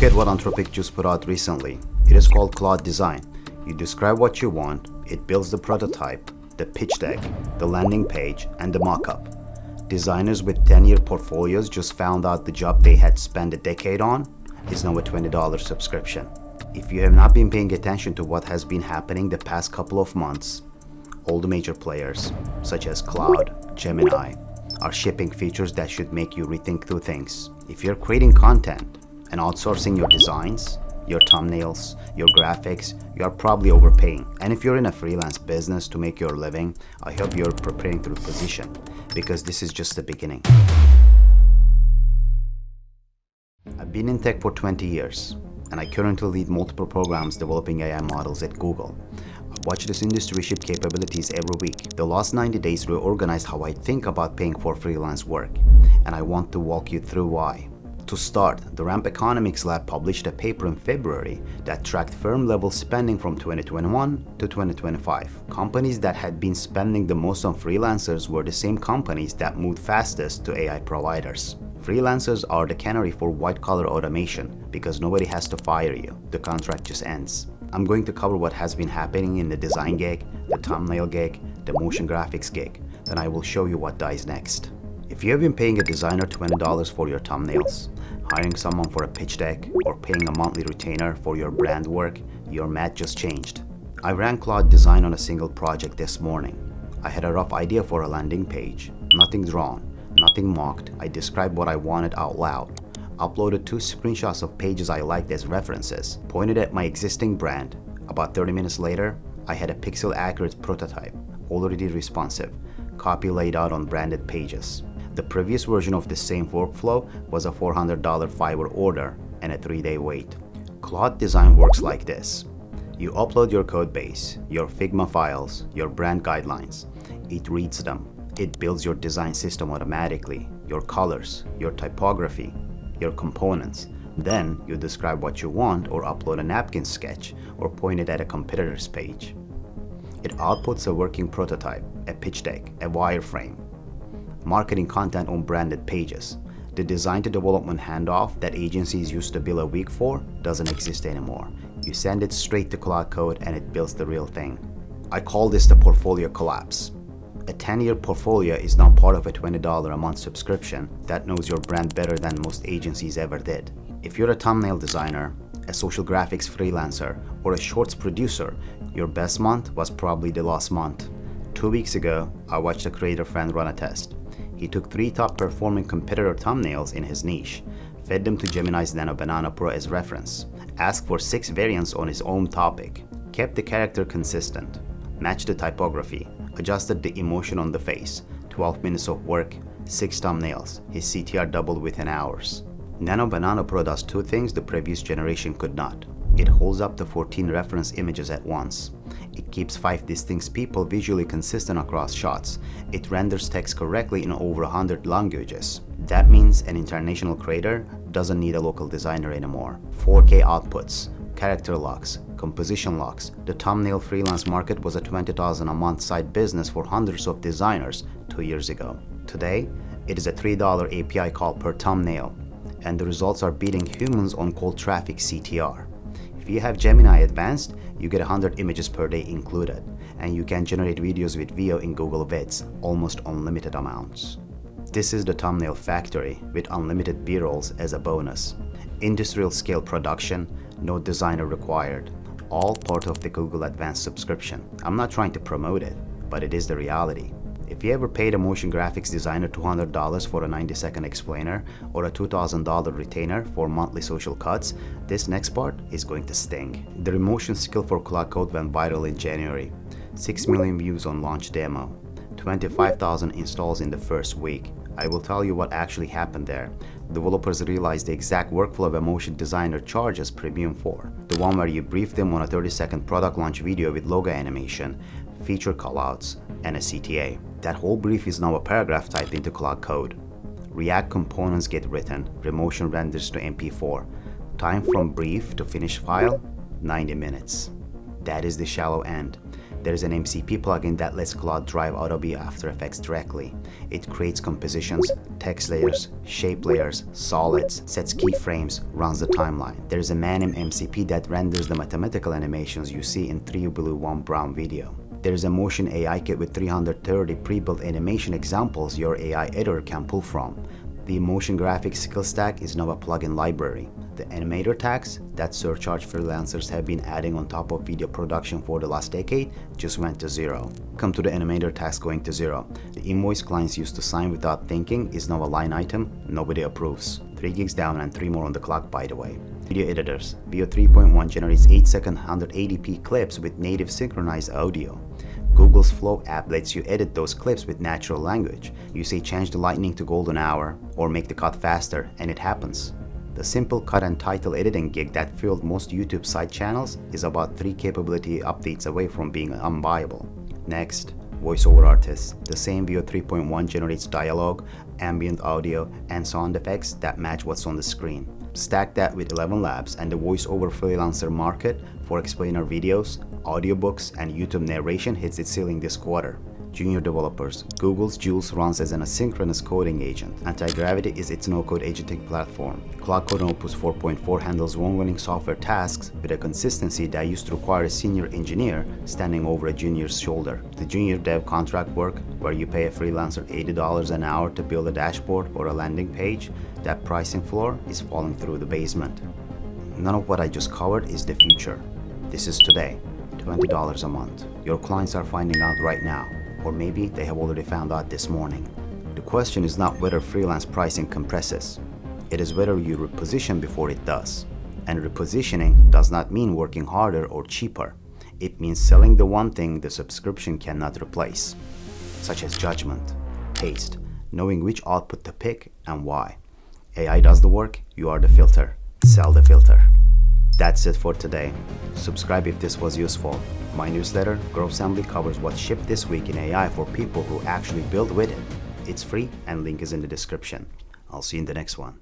Look at what Anthropic just put out recently. It is called Claude Design. You describe what you want, it builds the prototype, the pitch deck, the landing page, and the mock-up. Designers with 10-year portfolios just found out the job they had spent a decade on is now a $20 subscription. If you have not been paying attention to what has been happening the past couple of months, all the major players, such as Claude, Gemini, are shipping features that should make you rethink through things. If you're creating content and outsourcing your designs, your thumbnails, your graphics, you are probably overpaying. And if you're in a freelance business to make your living, I hope you're preparing to position, because this is just the beginning. I've been in tech for 20 years, and I currently lead multiple programs developing AI models at Google. I watch this industry ship capabilities every week. The last 90 days reorganized how I think about paying for freelance work, and I want to walk you through why. To start, the Ramp Economics Lab published a paper in February that tracked firm-level spending from 2021 to 2025. Companies that had been spending the most on freelancers were the same companies that moved fastest to AI providers. Freelancers are the canary for white-collar automation because nobody has to fire you. The contract just ends. I'm going to cover what has been happening in the design gig, the thumbnail gig, the motion graphics gig. Then I will show you what dies next. If you have been paying a designer $20 for your thumbnails, hiring someone for a pitch deck, or paying a monthly retainer for your brand work, your math just changed. I ran Claude Design on a single project this morning. I had a rough idea for a landing page. Nothing drawn, nothing mocked. I described what I wanted out loud. Uploaded 2 screenshots of pages I liked as references, pointed at my existing brand. About 30 minutes later, I had a pixel-accurate prototype, already responsive, copy laid out on branded pages. The previous version of the same workflow was a $400 Fiverr order and a 3-day wait. Claude Design works like this. You upload your code base, your Figma files, your brand guidelines. It reads them. It builds your design system automatically, your colors, your typography, your components. Then you describe what you want or upload a napkin sketch or point it at a competitor's page. It outputs a working prototype, a pitch deck, a wireframe, marketing content on branded pages. The design to development handoff that agencies used to bill a week for doesn't exist anymore. You send it straight to Claude Code and it builds the real thing. I call this the portfolio collapse. A 10-year portfolio is now part of a $20 a month subscription that knows your brand better than most agencies ever did. If you're a thumbnail designer, a social graphics freelancer, or a shorts producer, your best month was probably the last month. 2 weeks ago, I watched a creator friend run a test. He took 3 top performing competitor thumbnails in his niche, fed them to Gemini's Nano Banana Pro as reference, asked for 6 variants on his own topic, kept the character consistent, matched the typography, adjusted the emotion on the face, 12 minutes of work, 6 thumbnails, his CTR doubled within hours. Nano Banana Pro does 2 things the previous generation could not. It holds up the 14 reference images at once. It keeps 5 distinct people visually consistent across shots. It renders text correctly in over 100 languages. That means an international creator doesn't need a local designer anymore. 4K outputs, character locks, composition locks. The thumbnail freelance market was a $20,000 a month side business for hundreds of designers 2 years ago. Today, it is a $3 API call per thumbnail, and the results are beating humans on cold traffic CTR. If you have Gemini Advanced, you get 100 images per day included, and you can generate videos with VO in Google Vids, almost unlimited amounts. This is the thumbnail factory with unlimited B-rolls as a bonus. Industrial scale production, no designer required. All part of the Google Advanced subscription. I'm not trying to promote it, but it is the reality. If you ever paid a motion graphics designer $200 for a 90-second explainer or a $2,000 retainer for monthly social cuts, this next part is going to sting. The Remotion skill for Claude Code went viral in January. 6 million views on launch demo. 25,000 installs in the first week. I will tell you what actually happened there. Developers realized the exact workflow a motion designer charges premium for. The one where you brief them on a 30-second product launch video with logo animation, feature callouts, and a CTA. That whole brief is now a paragraph typed into Claude Code. React components get written, Remotion renders to MP4. Time from brief to finished file, 90 minutes. That is the shallow end. There's an MCP plugin that lets Claude drive Adobe After Effects directly. It creates compositions, text layers, shape layers, solids, sets keyframes, runs the timeline. There's a Manim MCP that renders the mathematical animations you see in 3 Blue 1 Brown video. There's a Motion AI kit with 330 pre-built animation examples your AI editor can pull from. The Motion Graphics skill stack is now a plugin library. The animator tags that surcharge freelancers have been adding on top of video production for the last decade just went to zero. Come to the animator tags going to zero. The invoice clients used to sign without thinking is now a line item nobody approves. 3 gigs down and 3 more on the clock, by the way. Video editors. Veo 3.1 generates 8-second 180p clips with native synchronized audio. Google's Flow app lets you edit those clips with natural language. You say change the lightning to golden hour or make the cut faster and it happens. The simple cut and title editing gig that fueled most YouTube side channels is about 3 capability updates away from being unviable. Next, voiceover artists. The same Veo 3.1 generates dialogue, ambient audio, and sound effects that match what's on the screen. Stack that with 11 Labs and the voiceover freelancer market for explainer videos, audiobooks, and YouTube narration hits its ceiling this quarter. Junior developers. Google's Jules runs as an asynchronous coding agent. Anti-Gravity is its no-code agenting platform. Claude Code Opus 4.4 handles long-running software tasks with a consistency that used to require a senior engineer standing over a junior's shoulder. The junior dev contract work, where you pay a freelancer $80 an hour to build a dashboard or a landing page, that pricing floor is falling through the basement. None of what I just covered is the future. This is today. $20 a month. Your clients are finding out right now. Or maybe they have already found out this morning. The question is not whether freelance pricing compresses. It is whether you reposition before it does. And repositioning does not mean working harder or cheaper. It means selling the one thing the subscription cannot replace, such as judgment, taste, knowing which output to pick and why. AI does the work, you are the filter. Sell the filter. That's it for today. Subscribe if this was useful. My newsletter, Growth Assembly, covers what shipped this week in AI for people who actually build with it. It's free and link is in the description. I'll see you in the next one.